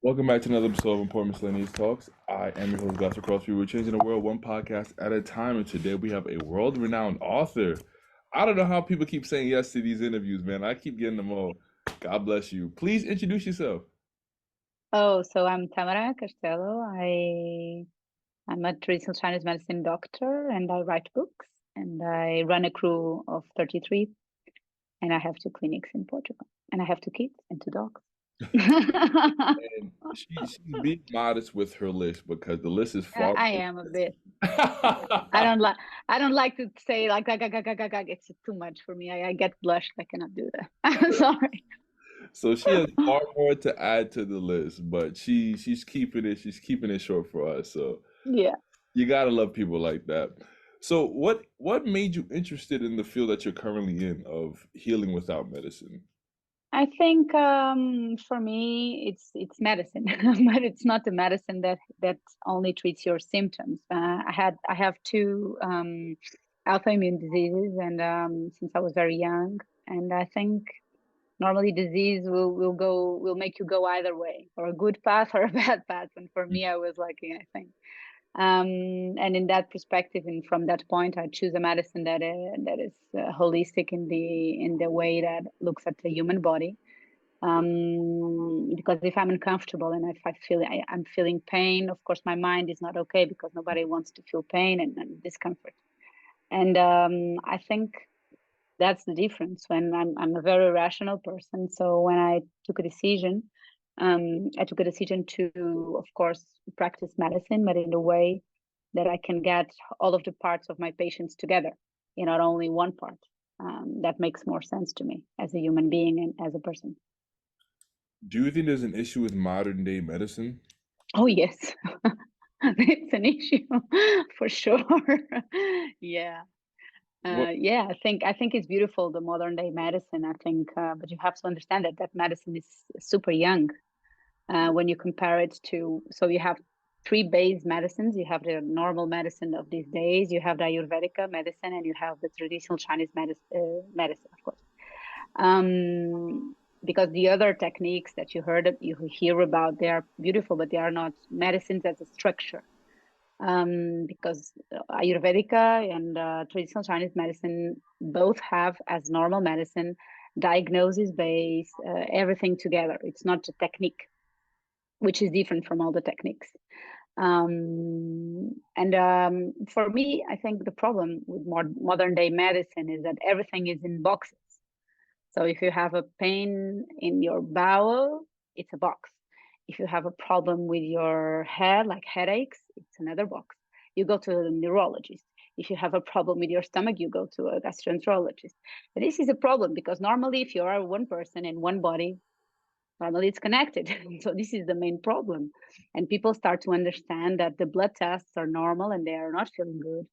Welcome back to another episode of Important Miscellaneous Talks. I am your host, Dr. Crossfield. We're changing the world one podcast at a time, and today we have a world-renowned author. I don't know how people keep saying yes to these interviews, man. I keep getting them all. God bless you. Please introduce yourself. Oh, so I'm Tamara Castelo. I'm a traditional Chinese medicine doctor and I write books and I run a crew of 33 and I have two clinics in Portugal and I have two kids and two dogs. And she's being modest with her list because the list is far I more am a bit. I extensive. don't like I don't like to say like it's too much for me. I get blushed. I cannot do that. I'm sorry. So she has far more to add to the list, but she's keeping it short for us. So Yeah. you gotta love people like that. So what made you interested in the field that you're currently in of healing without medicine? I think for me it's medicine, but it's not the medicine that only treats your symptoms. I have two autoimmune diseases, and since I was very young, and I think normally disease will make you go either way, or a good path or a bad path. And for me, I was lucky, I think. And in that perspective, and from that point, I choose a medicine that is holistic in the way that looks at the human body, because if I'm uncomfortable and if I'm feeling pain, of course my mind is not okay because nobody wants to feel pain and discomfort. And I think that's the difference. When I'm a very rational person, so when I took a decision to, of course, practice medicine, but in a way that I can get all of the parts of my patients together, not only one part. That makes more sense to me as a human being and as a person. Do you think there's an issue with modern day medicine? Oh, yes. It's an issue for sure. Yeah. What Yeah, I think it's beautiful, the modern day medicine. I think, but you have to understand that medicine is super young when you compare it to. So you have three base medicines. You have the normal medicine of these days. You have the Ayurvedic medicine, and you have the traditional Chinese medicine, of course. Because the other techniques that you hear about, they are beautiful, but they are not medicines as a structure. Because Ayurvedica and traditional Chinese medicine both have, as normal medicine, diagnosis base, everything together. It's not a technique, which is different from all the techniques. And For me, I think the problem with modern day medicine is that everything is in boxes. So if you have a pain in your bowel, it's a box. If you have a problem with your head, like headaches, it's another box. You go to a neurologist. If you have a problem with your stomach, you go to a gastroenterologist. But this is a problem because normally, if you are one person in one body, normally it's connected. So this is the main problem. And people start to understand that the blood tests are normal and they are not feeling good,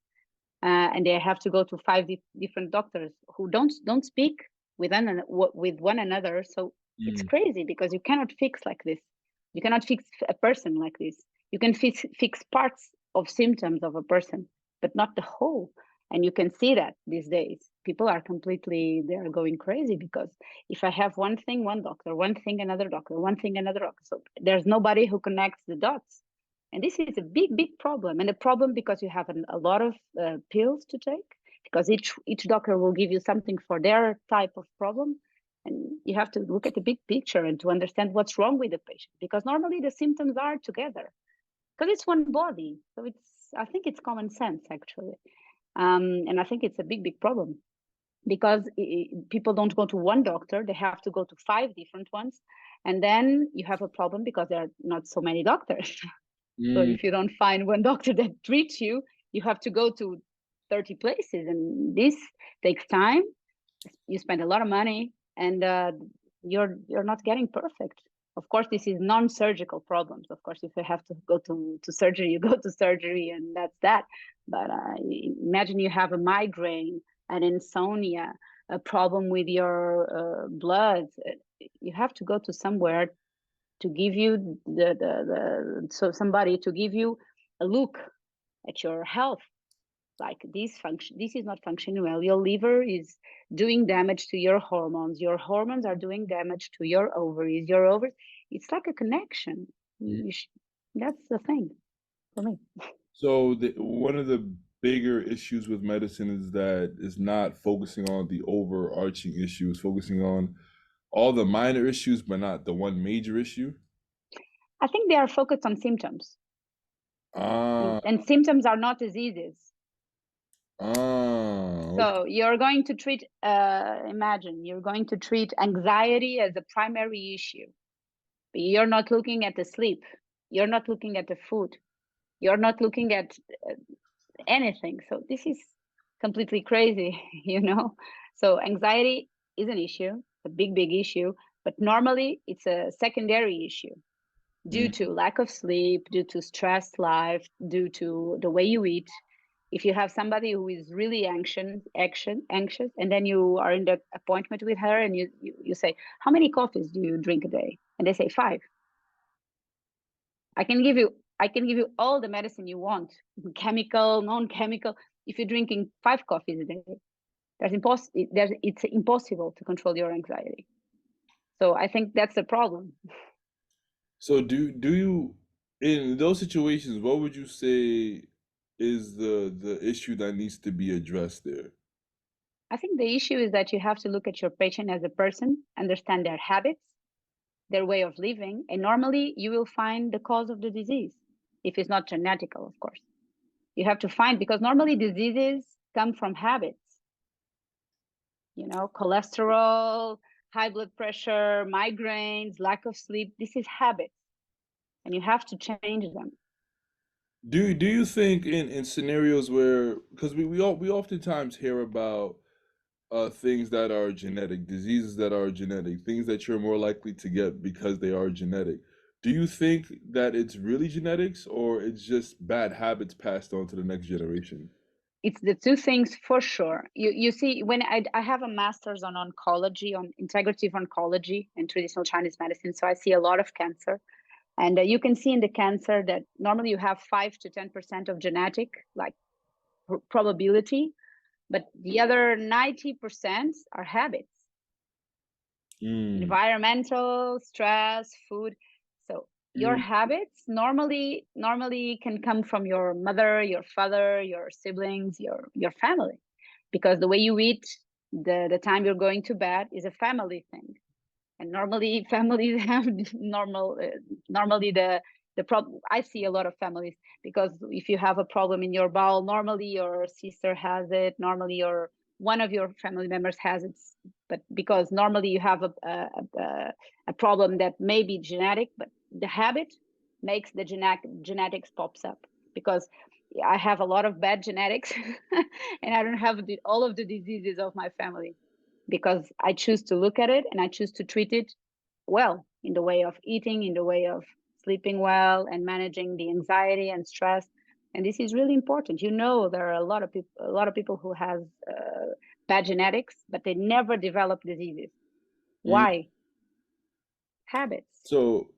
and they have to go to five different doctors who don't speak with one another. So it's Mm. crazy because you cannot fix like this. You cannot fix a person like this. You can fix parts of symptoms of a person, but not the whole. And you can see that these days people are they are going crazy because if I have one thing, one doctor, one thing, another doctor, one thing, another doctor, so there's nobody who connects the dots. And this is a big problem. And a problem because you have a lot of pills to take, because each doctor will give you something for their type of problem. And you have to look at the big picture and to understand what's wrong with the patient, because normally the symptoms are together because it's one body. So I think it's common sense actually. And I think it's a big problem because people don't go to one doctor, they have to go to five different ones. And then you have a problem because there are not so many doctors. So Mm. if you don't find one doctor that treats you, you have to go to 30 places, and this takes time. You spend a lot of money, and you're not getting perfect. Of course, this is non-surgical problems. Of course, if you have to go to surgery, you go to surgery, and that's that. But imagine you have a migraine, an insomnia, a problem with your blood. You have to go to somewhere to give you so somebody to give you a look at your health, like this is not functioning well, your liver is doing damage to your hormones are doing damage to your ovaries, it's like a connection. that's the thing for me. So one of the bigger issues with medicine is that it's not focusing on the overarching issues, focusing on all the minor issues, but not the one major issue. I think they are focused on symptoms, Ah, and symptoms are not diseases. okay. So you're going to treat, imagine you're going to treat anxiety as a primary issue. But you're not looking at the sleep. You're not looking at the food. You're not looking at anything. So this is completely crazy, you know? So anxiety is an issue, a big, big issue, but normally it's a secondary issue due Mm. to lack of sleep, due to stressed life, due to the way you eat. If you have somebody who is really anxious, and then you are in the appointment with her and you say, how many coffees do you drink a day? And they say 5. I can give you all the medicine you want, chemical, non-chemical. If you're drinking 5 coffees a day, it's impossible to control your anxiety. So I think that's the problem. So do you in those situations, what would you say is the issue that needs to be addressed there? I think the issue is that you have to look at your patient as a person, understand their habits, their way of living, and normally you will find the cause of the disease, if it's not genetical, of course. You have to find, because normally diseases come from habits, cholesterol, high blood pressure, migraines, lack of sleep. This is habits, and you have to change them. Do you think in scenarios where because we oftentimes hear about things that are genetic, diseases that are genetic, things that you're more likely to get because they are genetic. Do you think that it's really genetics or it's just bad habits passed on to the next generation? It's the two things for sure. You see, when I have a master's on oncology, on integrative oncology and traditional Chinese medicine, so I see a lot of cancer. And you can see in the cancer that normally you have 5 to 10% of genetic, like probability, but the other 90% are habits, Mm, environmental, stress, food. So your you, habits normally can come from your mother, your father, your siblings, your family, because the way you eat, the time you're going to bed is a family thing. And normally families have normally the problem. I see a lot of families, because if you have a problem in your bowel, normally your sister has it, normally your one of your family members has it, but because normally you have a problem that may be genetic, but the habit makes the genetics pops up. Because I have a lot of bad genetics and I don't have all of the diseases of my family, because I choose to look at it and I choose to treat it well, in the way of eating, in the way of sleeping well, and managing the anxiety and stress. And this is really important. There are a lot of people who has bad genetics, but they never develop diseases. mm. Why? Habits. So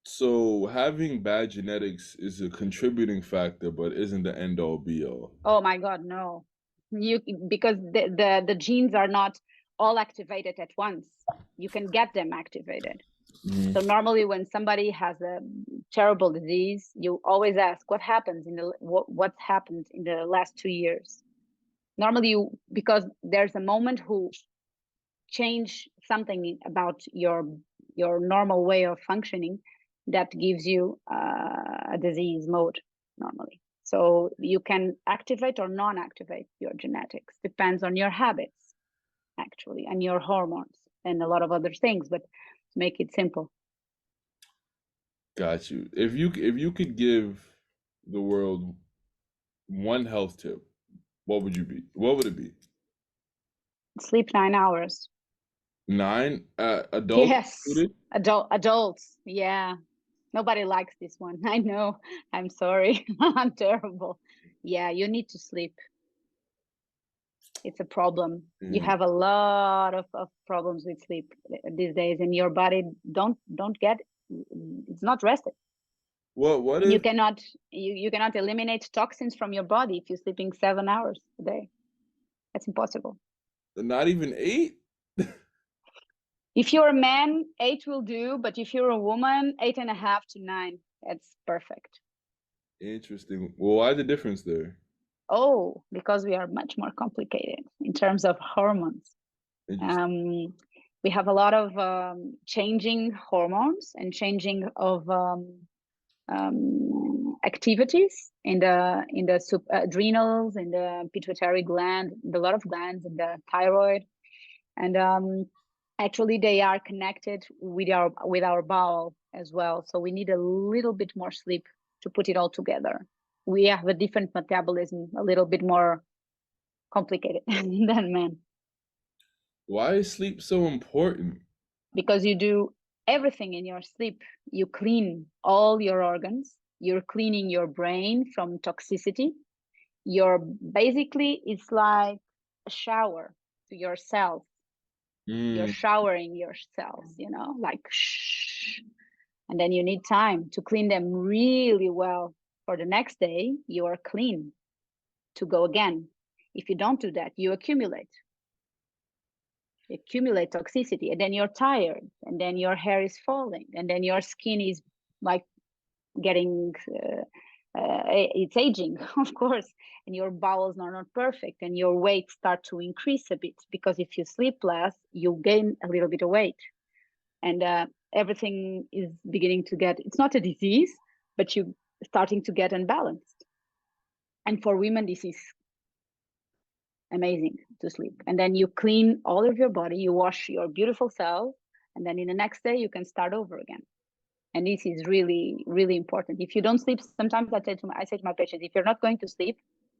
so having bad genetics is a contributing factor, but isn't the end all be all. Oh my God, no. You Because the genes are not all activated at once. You can get them activated. Mm. So normally when somebody has a terrible disease, you always ask what's happened in the last 2 years. Normally because there's a moment who change something about your normal way of functioning that gives you a disease mode normally. So you can activate or non-activate your genetics. Depends on your habits, actually, and your hormones and a lot of other things, but to make it simple. Got you. If you could give the world one health tip, what would you be? What would it be? Sleep 9 hours. 9 adults Yes, included? adults. Yeah, nobody likes this one. I know. I'm sorry. I'm terrible. Yeah, you need to sleep. It's a problem. You Yeah. have a lot of problems with sleep these days, and your body don't get. It's not rested, What and if you cannot eliminate toxins from your body if you're sleeping 7 hours a day. That's impossible. not even 8? If you're a man, 8 will do, but if you're a woman, 8.5 to 9. It's perfect. Interesting. Well, why the difference there? Oh, because we are much more complicated in terms of hormones. Interesting. Um, we have a lot of changing hormones and changing of activities in the adrenals, in the pituitary gland, a lot of glands in the thyroid, and actually they are connected with our bowel as well. So we need a little bit more sleep to put it all together. We have a different metabolism, a little bit more complicated than men, Why is sleep so important? because you do everything in your sleep. You clean all your organs. You're cleaning your brain from toxicity. You're basically, it's like a shower to your cells. You're Mm, showering your cells, you know, like shh. And then you need time to clean them really well. For the next day, you are clean to go again. If you don't do that, you accumulate toxicity, and then you're tired, and then your hair is falling, and then your skin is like getting it's aging, of course, and your bowels are not perfect, and your weight start to increase a bit, because if you sleep less, you gain a little bit of weight, and everything is beginning to get, it's not a disease, but you starting to get unbalanced. And for women, this is amazing to sleep. And then you clean all of your body, you wash your beautiful cells, and then in the next day you can start over again. And this is really, really important. If you don't sleep, sometimes I say to my patients, if you're not going to sleep,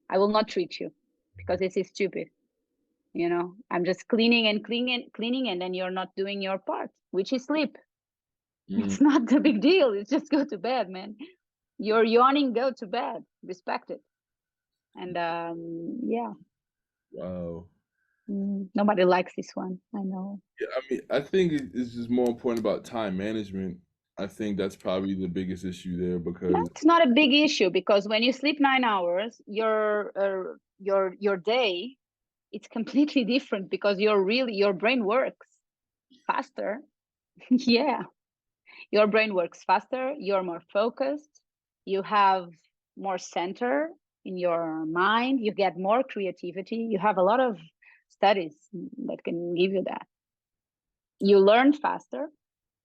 I will not treat you, because this is stupid. You know, I'm just cleaning and cleaning, and then you're not doing your part, which is sleep. mm, It's not a big deal. It's just go to bed, man. You're yawning, go to bed. Respect it. And yeah, wow. nobody likes this one. I know. Yeah, I mean, I think it's just more important about time management. I think that's probably the biggest issue there because That's not a big issue, because when you sleep 9 hours, your day, it's completely different, because your brain works faster. Yeah, your brain works faster. You're more focused. You have more center in your mind. You get more creativity. You have a lot of studies that can give you that. You learn faster,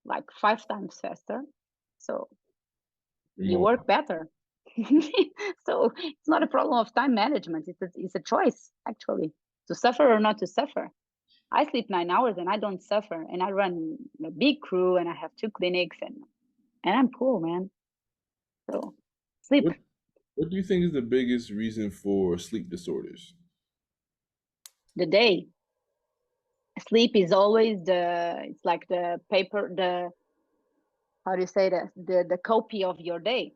like 5 times faster. So you more. work better. So it's not a problem of time management. It's a choice, actually, to suffer or not to suffer. I sleep 9 hours and I don't suffer. And I run a big crew and I have 2 clinics, and I'm cool, man. So sleep. What What do you think is the biggest reason for sleep disorders? The day. Sleep is always it's like the paper, how do you say that? The copy of your day.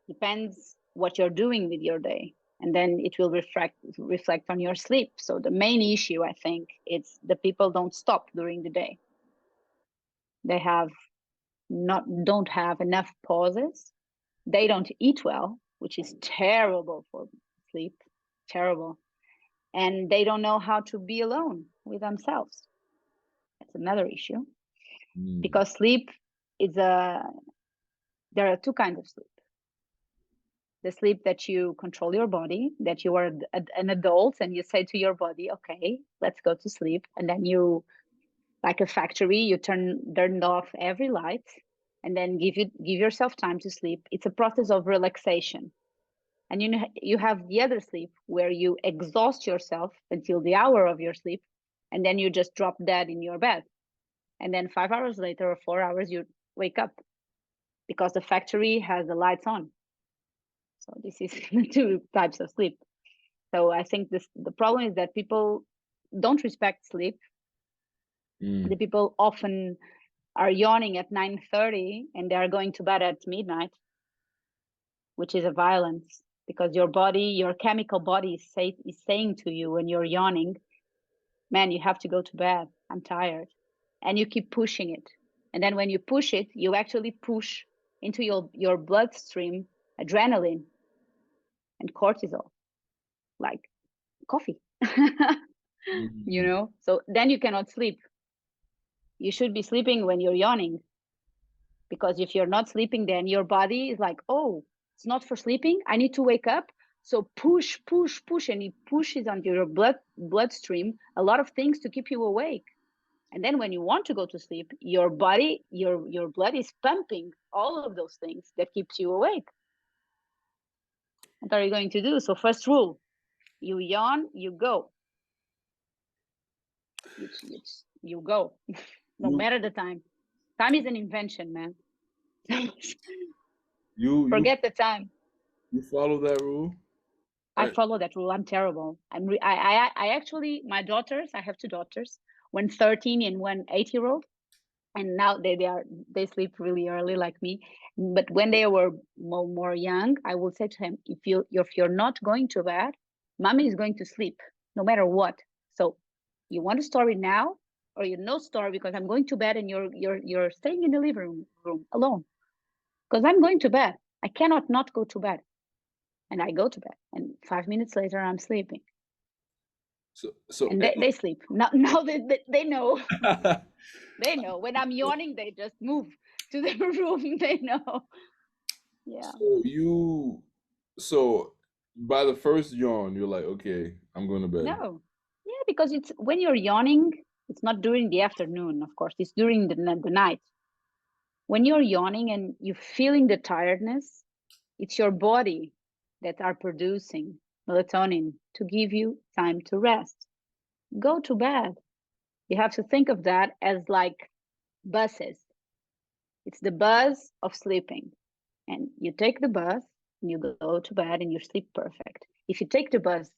Depends what you're doing with your day. And then it will reflect on your sleep. So the main issue, I think, it's the people don't stop during the day. They have not don't have enough pauses. They don't eat well, which is terrible for sleep. Terrible. And they don't know how to be alone with themselves. That's another issue, Mm, because sleep is a there are two kinds of sleep. The sleep that you control your body, that you are an adult and you say to your body, okay, let's go to sleep, and then you, like a factory, you turn off every light, and then give yourself time to sleep. It's a process of relaxation. And you have the other sleep, where you exhaust yourself until the hour of your sleep, and then you just drop dead in your bed, and then 5 hours later or 4 hours you wake up, because the factory has the lights on. So this is the two types of sleep. So I think the problem is that people don't respect sleep. The mm, people often are yawning at 9:30 and they are going to bed at midnight, which is a violence, because your body, your chemical body is saying to you when you're yawning, man, you have to go to bed. I'm tired. And you keep pushing it. And then when you push it, you actually push into your bloodstream adrenaline and cortisol, like coffee. mm. So then you cannot sleep. You should be sleeping when you're yawning. because if you're not sleeping, then your body is like, oh, it's not for sleeping, I need to wake up. So push, push, push, and it pushes onto your bloodstream a lot of things to keep you awake. And then when you want to go to sleep, your body, your blood is pumping all of those things that keeps you awake. What are you going to do? So first rule, you yawn, you go. You go, no You matter the time. Time is an invention, man. you Forget the time. you follow that rule? I I, follow that rule. I'm terrible. I actually, my daughters, I have two daughters, one 13 and one 8-year-old, and now they sleep really early like me. But when they were more young, I will say to him, if you're not going to bed, mommy is going to sleep no matter what. So you want a story now, or you no story because I'm going to bed and you're staying in the living room alone because I'm going to bed. I cannot not go to bed. And I go to bed, and 5 minutes later, I'm sleeping. so And they sleep. Now they know. They know. When I'm yawning, they just move to the room. They know. Yeah. so by the first yawn, you're like, okay, I'm going to bed. No. Yeah, because it's when you're yawning, it's not during the afternoon, of course. It's during the night. When you're yawning and you're feeling the tiredness, it's your body that are producing melatonin to give you time to rest. Go to bed. You have to think of that as like buses. It's the buzz of sleeping. And you take the bus and you go to bed and you sleep perfect. If you take the bus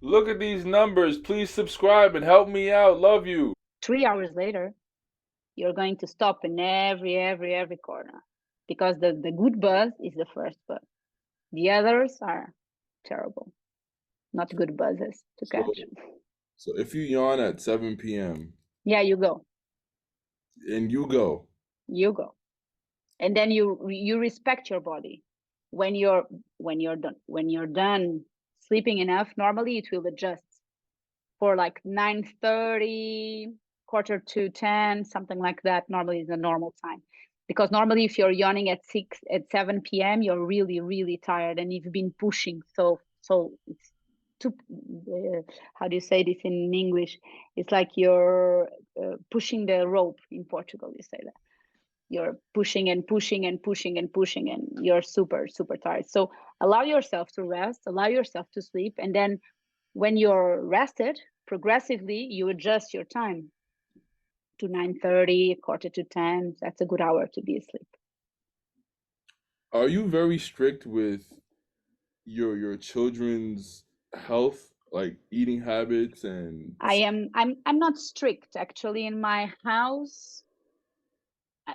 Look at these numbers. Please subscribe and help me out. Love you. 3 hours later, you're going to stop in every corner because the good buzz is the first buzz. The others are terrible, not good buzzes to So, catch. so if you yawn at 7 p.m. Yeah, you go. and you go, You go. And then you respect your body. When you're done sleeping enough, normally it will adjust for like 9:30, quarter to 10, something like that. Normally is the normal time. Because normally if you're yawning at 7 p.m., you're really, really tired and you've been pushing. So it's too, how do you say this in English? It's like you're pushing the rope in Portugal, you say that. You're pushing and pushing and pushing and pushing, and you're super, super tired. So allow yourself to rest, allow yourself to sleep. And then when you're rested, progressively you adjust your time to 9:30, quarter to 10. That's a good hour to be asleep. are you very strict with your children's health, like eating habits and I'm not strict actually. In my house,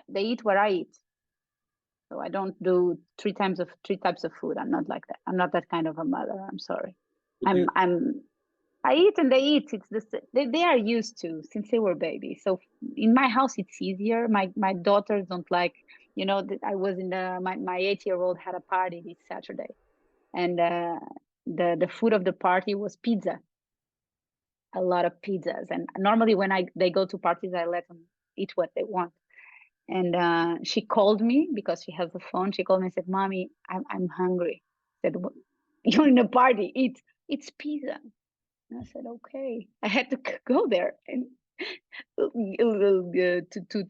they eat what I eat. So I don't do three types of food. I'm not like that. I'm not that kind of a mother. I'm sorry. what do I'm I eat and they eat. It's they are used to since they were babies. So in my house it's easier. My daughters don't like, I was in my 8-year-old had a party this Saturday, and the food of the party was pizza, a lot of pizzas. And normally when they go to parties, I let them eat what they want. And she called me because she has a phone. She called me and said, "Mommy, I'm hungry." I said, "You're in a party. Eat. It's pizza." And I said, "Okay." I had to go there and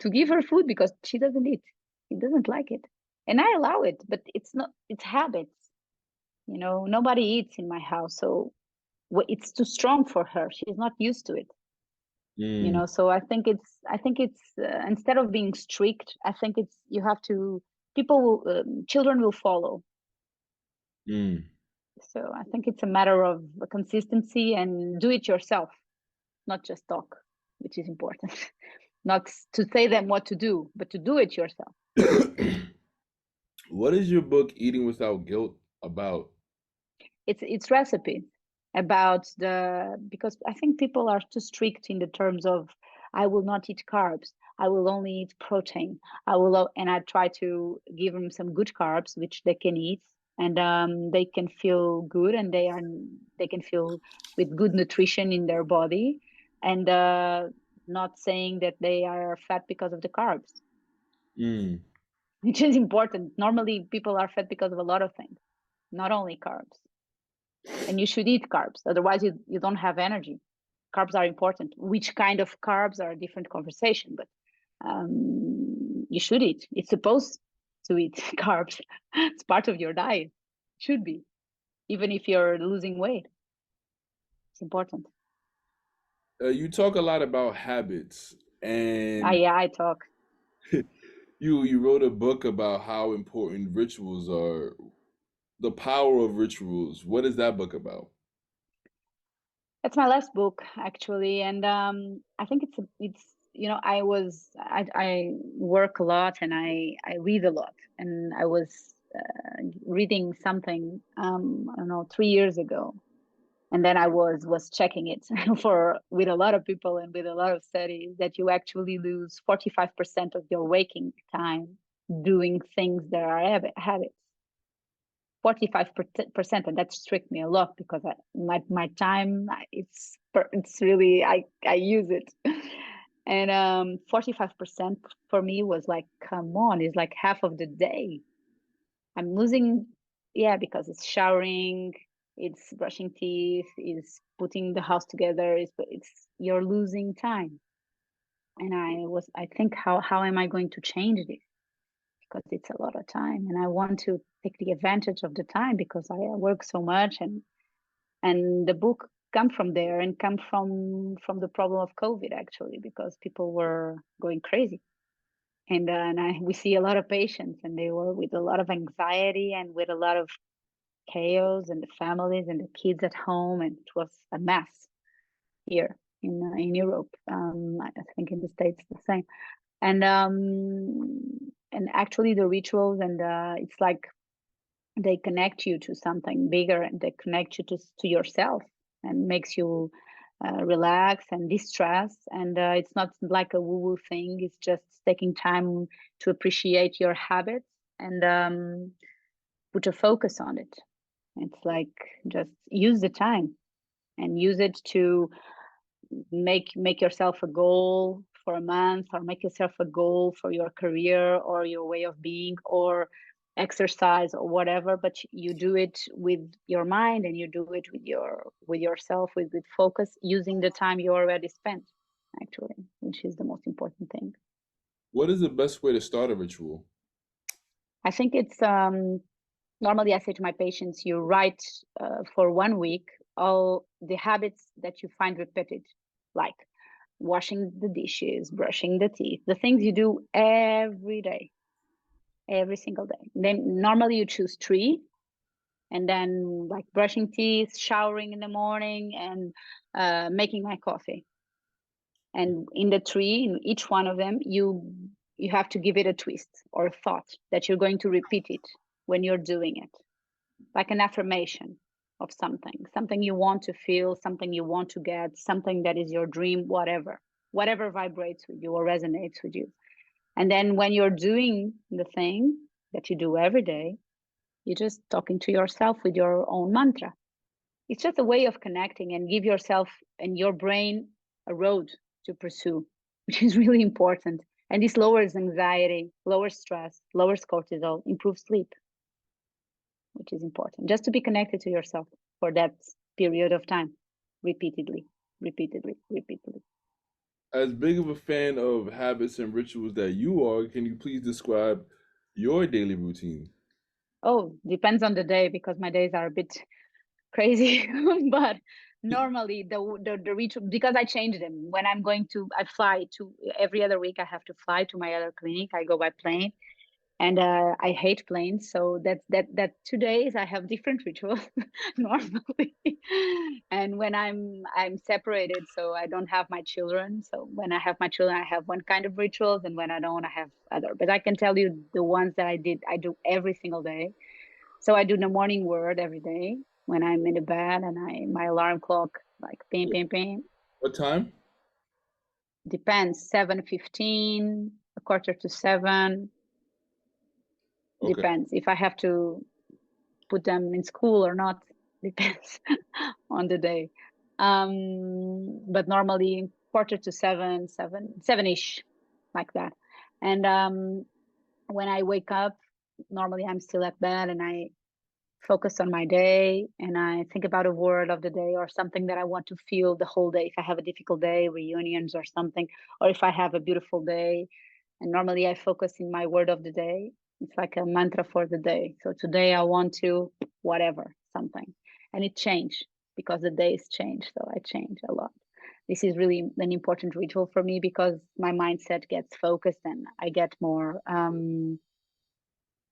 to give her food because she doesn't eat. She doesn't like it, and I allow it, but it's not. It's habits. Nobody eats in my house, so it's too strong for her. She's not used to it. mm, So I think it's instead of being strict, I think it's you have to children will follow. mm. So I think it's a matter of consistency and do it yourself, not just talk, which is important. Not to say them what to do, but to do it yourself. What is your book Eating Without Guilt about? It's recipes about because I think people are too strict in the terms of I will not eat carbs. I will only eat protein. And I try to give them some good carbs which they can eat, and they can feel good, and they can feel with good nutrition in their body, and not saying that they are fat because of the carbs. Mm. which is important. Normally, people are fat because of a lot of things, not only carbs. And you should eat carbs, otherwise you don't have energy. Carbs are important. Which kind of carbs are a different conversation, but you should eat. It's supposed to eat carbs. It's part of your diet. Should be, even if you're losing weight. It's important. You talk a lot about habits, and Yeah, I talk. you wrote a book about how important rituals are, the power of rituals. What is that book about? It's my last book actually, and I think it's I work a lot and I read a lot, and I was reading something I don't know 3 years ago, and then I was checking it for with a lot of people and with a lot of studies that you actually lose 45% of your waking time doing things that are habits. 45%, and that strict me a lot because my time it's really I use it. And 45% for me was like, come on, it's like half of the day I'm losing. Yeah, because it's showering, it's brushing teeth, it's putting the house together, it's you're losing time. And I think, how am I going to change this? Because it's a lot of time, and I want to take the advantage of the time because I work so much. And the book come from there, and come from the problem of COVID actually, because people were going crazy. And we see a lot of patients, and they were with a lot of anxiety and with a lot of chaos, and the families and the kids at home, and it was a mess here in Europe. I think in the States the same. And actually the rituals, and it's like they connect you to something bigger, and they connect you to yourself, and makes you relax and distress. And it's not like a woo-woo thing, it's just taking time to appreciate your habits, and put a focus on it. It's like, just use the time and use it to make yourself a goal for a month, or make yourself a goal for your career or your way of being, or exercise or whatever. But you do it with your mind, and you do it with yourself, with focus, using the time you already spent actually, which is the most important thing. What is the best way to start a ritual? I think it's normally I say to my patients, you write for 1 week all the habits that you find repeated, like washing the dishes, brushing the teeth, the things you do every day, every single day. Then normally you choose three, and then like brushing teeth, showering in the morning, and making my coffee. And in the three, in each one of them, you have to give it a twist or a thought that you're going to repeat it when you're doing it, like an affirmation of something you want to feel, something you want to get, something that is your dream, whatever vibrates with you or resonates with you. And then when you're doing the thing that you do every day, you're just talking to yourself with your own mantra. It's just a way of connecting, and give yourself and your brain a road to pursue, which is really important. And this lowers anxiety, lowers stress, lowers cortisol, improves sleep, which is important. Just to be connected to yourself for that period of time, repeatedly, repeatedly, repeatedly. As big of a fan of habits and rituals that you are, can you please describe your daily routine? Oh, depends on the day, because my days are a bit crazy. But normally the ritual, because I change them when I'm going to, I fly to, every other week I have to fly to my other clinic. I go by plane, and I hate planes. So that 2 days I have different rituals normally. And when I'm separated, so I don't have my children. So when I have my children, I have one kind of rituals, and when I don't, I have other. But I can tell you the ones that I do every single day. So I do the morning word every day when I'm in the bed, and my alarm clock like ping ping ping. What time? Depends, 7:15, a quarter to seven. Okay. Depends if I have to put them in school or not. Depends on the day. But normally quarter to seven, seven-ish, like that. And When I wake up, normally I'm still at bed and I focus on my day and I think about a word of the day or something that I want to feel the whole day. If I have a difficult day, reunions or something, or if I have a beautiful day, and normally I focus in my word of the day. It's like a mantra for the day. So today I want to whatever, something. And it changed because the days change. So I change a lot. This is really an important ritual for me because my mindset gets focused and I get more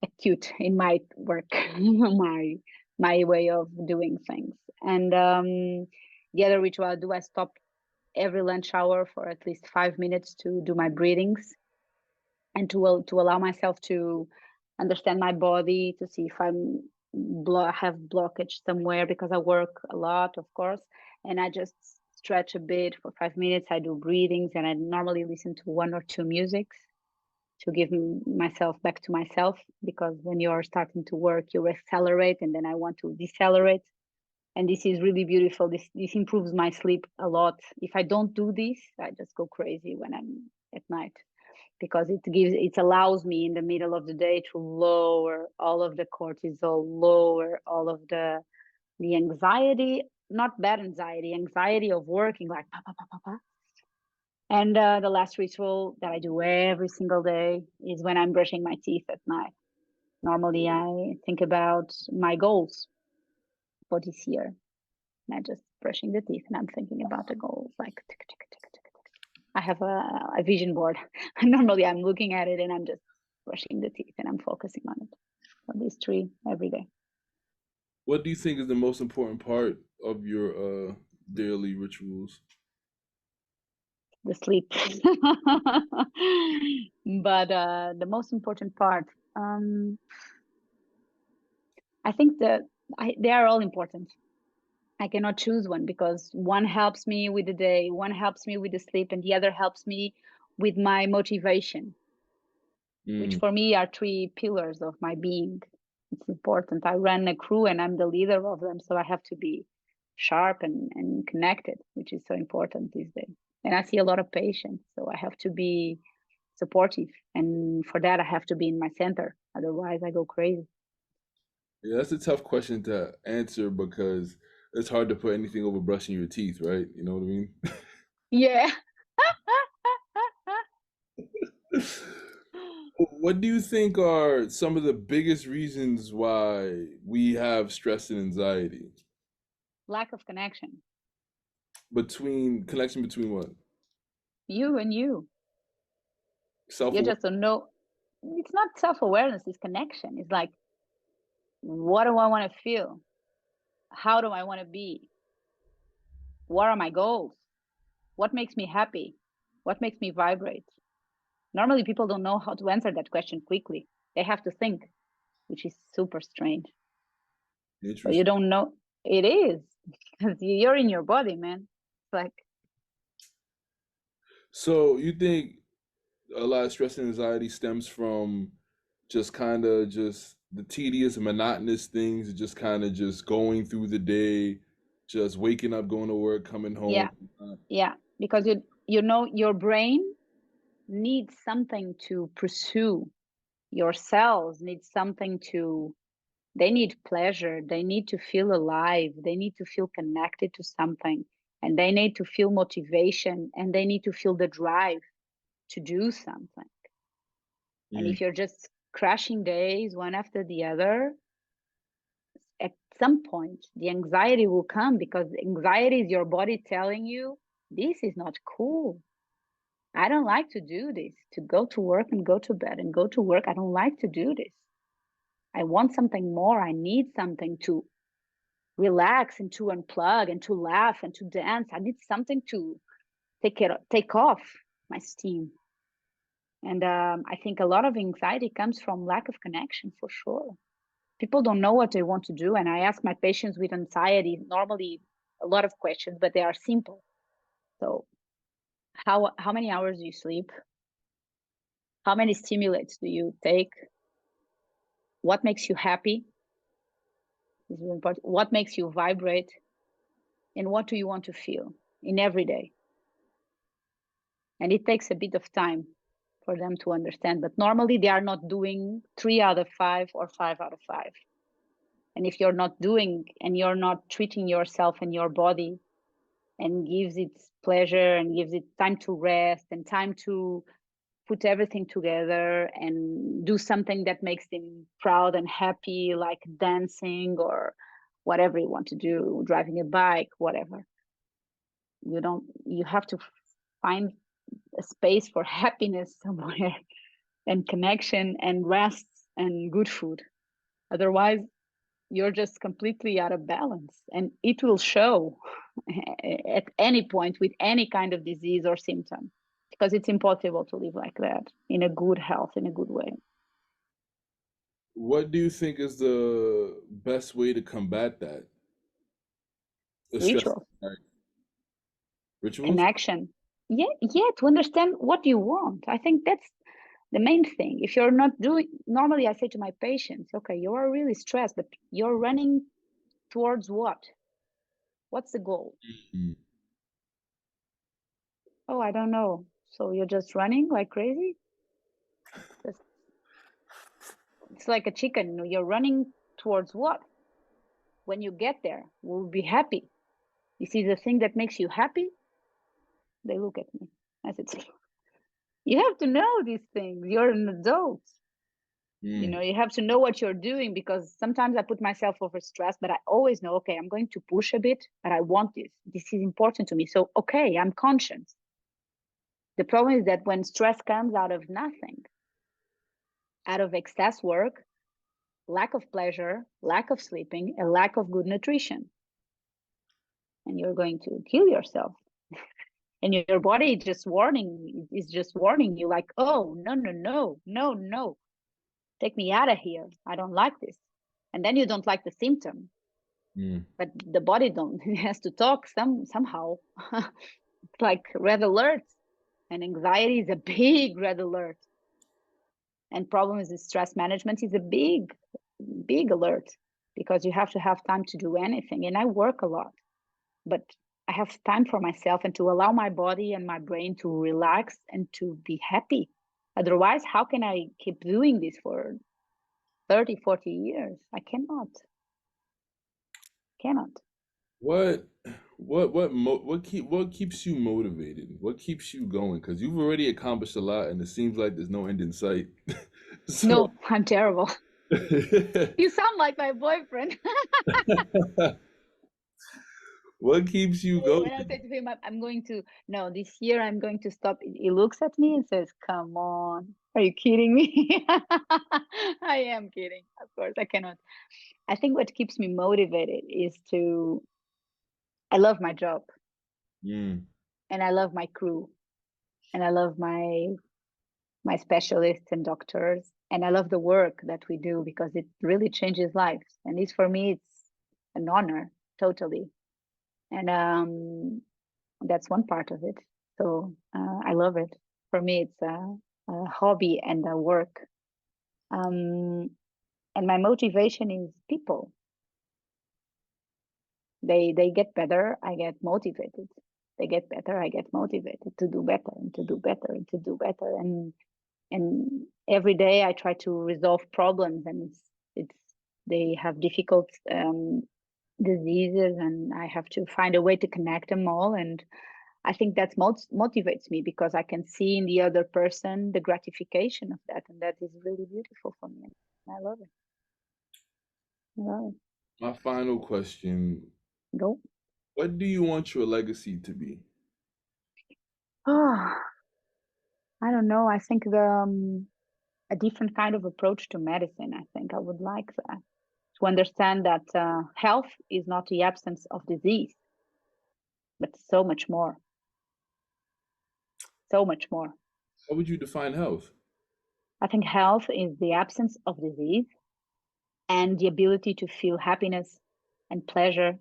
acute in my work, my way of doing things. And the other ritual I do, I stop every lunch hour for at least 5 minutes to do my breathings and to allow myself to understand my body, to see if have blockage somewhere because I work a lot, of course, and I just stretch a bit for 5 minutes. I do breathings, and I normally listen to one or two musics to give myself back to myself because when you're starting to work, you accelerate, and then I want to decelerate. And this is really beautiful. This improves my sleep a lot. If I don't do this, I just go crazy when I'm at night because it allows me in the middle of the day to lower all of the cortisol, lower all of the anxiety, not bad anxiety of working like pa, pa, pa, pa, pa. And the last ritual that I do every single day is when I'm brushing my teeth at night. Normally I think about my goals for this year. And I just brushing the teeth and I'm thinking about the goals like tick, tick, tick, tick, tick. I have a vision board. Normally I'm looking at it and I'm just brushing the teeth and I'm focusing on it. On these three every day. What do you think is the most important part of your daily rituals? The sleep. But the most important part, I think that they are all important. I cannot choose one because one helps me with the day, one helps me with the sleep, and the other helps me with my motivation, which Mm. for me are three pillars of my being. It's important. I run a crew and I'm the leader of them, so I have to be sharp and connected, which is so important these days. And I see a lot of patients, so I have to be supportive. And for that, I have to be in my center. Otherwise, I go crazy. Yeah, that's a tough question to answer because it's hard to put anything over brushing your teeth, right? You know what I mean? Yeah. What do you think are some of the biggest reasons why we have stress and anxiety? Lack of connection. Between connection between what? You and you. You Self-awareness. just don't know. It's not self awareness, it's connection. It's like, what do I want to feel? How do I want to be? What are my goals? What makes me happy? What makes me vibrate? Normally, people don't know how to answer that question quickly. They have to think, which is super strange. So you Interesting. don't know. It is because you're in your body, man. It's like, So you think a lot of stress and anxiety stems from just kind of just the tedious and monotonous things, just kind of just going through the day, just waking up, going to work, coming home. yeah, yeah, because you know your brain needs something to pursue. Your cells need something to. They need pleasure. They need to feel alive. They need to feel connected to something, and they need to feel motivation, and they need to feel the drive to do something. And Mm, if you're just crashing days one after the other, at some point the anxiety will come because anxiety is your body telling you this is not cool. I don't like to do this, to go to work and go to bed and go to work. I don't like to do this. I want something more. I need something to relax and to unplug and to laugh and to dance. I need something to take off my steam. And I think a lot of anxiety comes from lack of connection for sure. People don't know what they want to do. And I ask my patients with anxiety normally a lot of questions, but they are simple. So how many hours do you sleep? How many stimulants do you take? What makes you happy? This is really important. What makes you vibrate? And what do you want to feel in every day? And it takes a bit of time for them to understand. But normally they are not doing 3 out of 5 or 5 out of 5. And if you're not doing and you're not treating yourself and your body and gives it pleasure and gives it time to rest and time to put everything together and do something that makes them proud and happy, like dancing or whatever you want to do, driving a bike, whatever. You have to find a space for happiness somewhere and connection and rest and good food. Otherwise, you're just completely out of balance, and it will show at any point with any kind of disease or symptom, because it's impossible to live like that in a good health, in a good way. What do you think is the best way to combat that? The stress Ritual, rituals? connection. Yeah, to understand what you want. I think that's the main thing. If you're not doing, normally I say to my patients, okay, you are really stressed, but you're running towards what? What's the goal? Mm. Oh, I don't know. So you're just running like crazy? It's like a chicken. You're running towards what? When you get there, we'll be happy. You see the thing that makes you happy? They look at me. I said, you have to know these things. You're an adult. Mm. You have to know what you're doing, because sometimes I put myself over stress, but I always know, okay, I'm going to push a bit, but I want this. This is important to me. So, okay, I'm conscious. The problem is that when stress comes out of nothing, out of excess work, lack of pleasure, lack of sleeping, a lack of good nutrition, and you're going to kill yourself. And your body is just warning you, like, oh, no, no, no, no, no, take me out of here. I don't like this. And then you don't like the symptom, Mm. but the body don't it has to talk somehow. It's like red alert, and anxiety is a big red alert, and problems with stress management is a big alert, because you have to have time to do anything. And I work a lot, but I have time for myself and to allow my body and my brain to relax and to be happy. Otherwise, how can I keep doing this for 30, 40 years? I cannot. What what keeps you motivated? What keeps you going? Because you've already accomplished a lot, and it seems like there's no end in sight. So, No, I'm terrible. You sound like my boyfriend. what keeps you going? When I say to him, I'm going to, no, this year I'm going to stop. He looks at me and says, come on, are you kidding me? I am kidding. Of course, I cannot. I think what keeps me motivated is I love my job, Mm. and I love my crew, and I love my specialists and doctors, and I love the work that we do, because it really changes lives. And this, for me, it's an honor, totally. And that's one part of it. So I love it. For me, it's a hobby and a work. Um, and my motivation is people. They get better, I get motivated. They get better, I get motivated to do better and to do better and to do better. And every day I try to resolve problems, and it's they have difficult diseases, and I have to find a way to connect them all. And I think that motivates me, because I can see in the other person the gratification of that, and that is really beautiful for me. I love it. I love it. My final question: Go. what do you want your legacy to be? Oh, I don't know. I think a different kind of approach to medicine. I think I would like that, to understand that health is not the absence of disease, but so much more, so much more. How would you define health? I think health is the absence of disease and the ability to feel happiness and pleasure,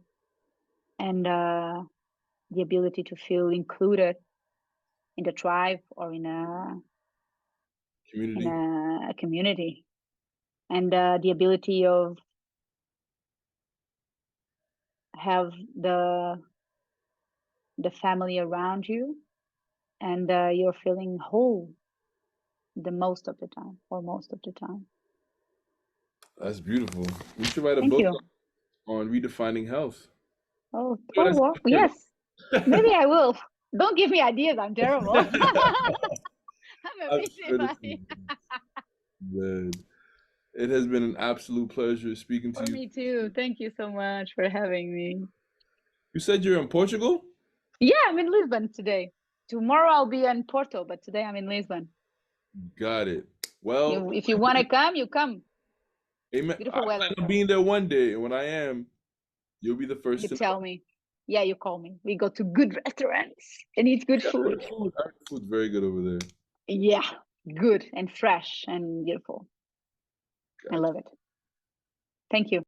and the ability to feel included in the tribe or in Community? a community, and the ability of have the family around you, and you're feeling whole, the most of the time, or most of the time. That's beautiful. We should write a Thank book you. on redefining health. Oh, Oh, that's well, yes. Maybe I will. Don't give me ideas. I'm terrible. I'm a I'm sure this busybody. good. It has been an absolute pleasure speaking to For you. me too. Thank you so much for having me. You said you're in Portugal? Yeah, I'm in Lisbon today. Tomorrow I'll be in Porto, but today I'm in Lisbon. Got it. Well, If you want to come, you come. amen. I Beautiful weather. plan on being there one day, and when I am, you'll be the first You to tell know. me. Yeah, you call me. We go to good restaurants and eat good Yeah, I food. heard food's very good over there. Yeah, good and fresh and beautiful. I Gotcha. love it. Thank you.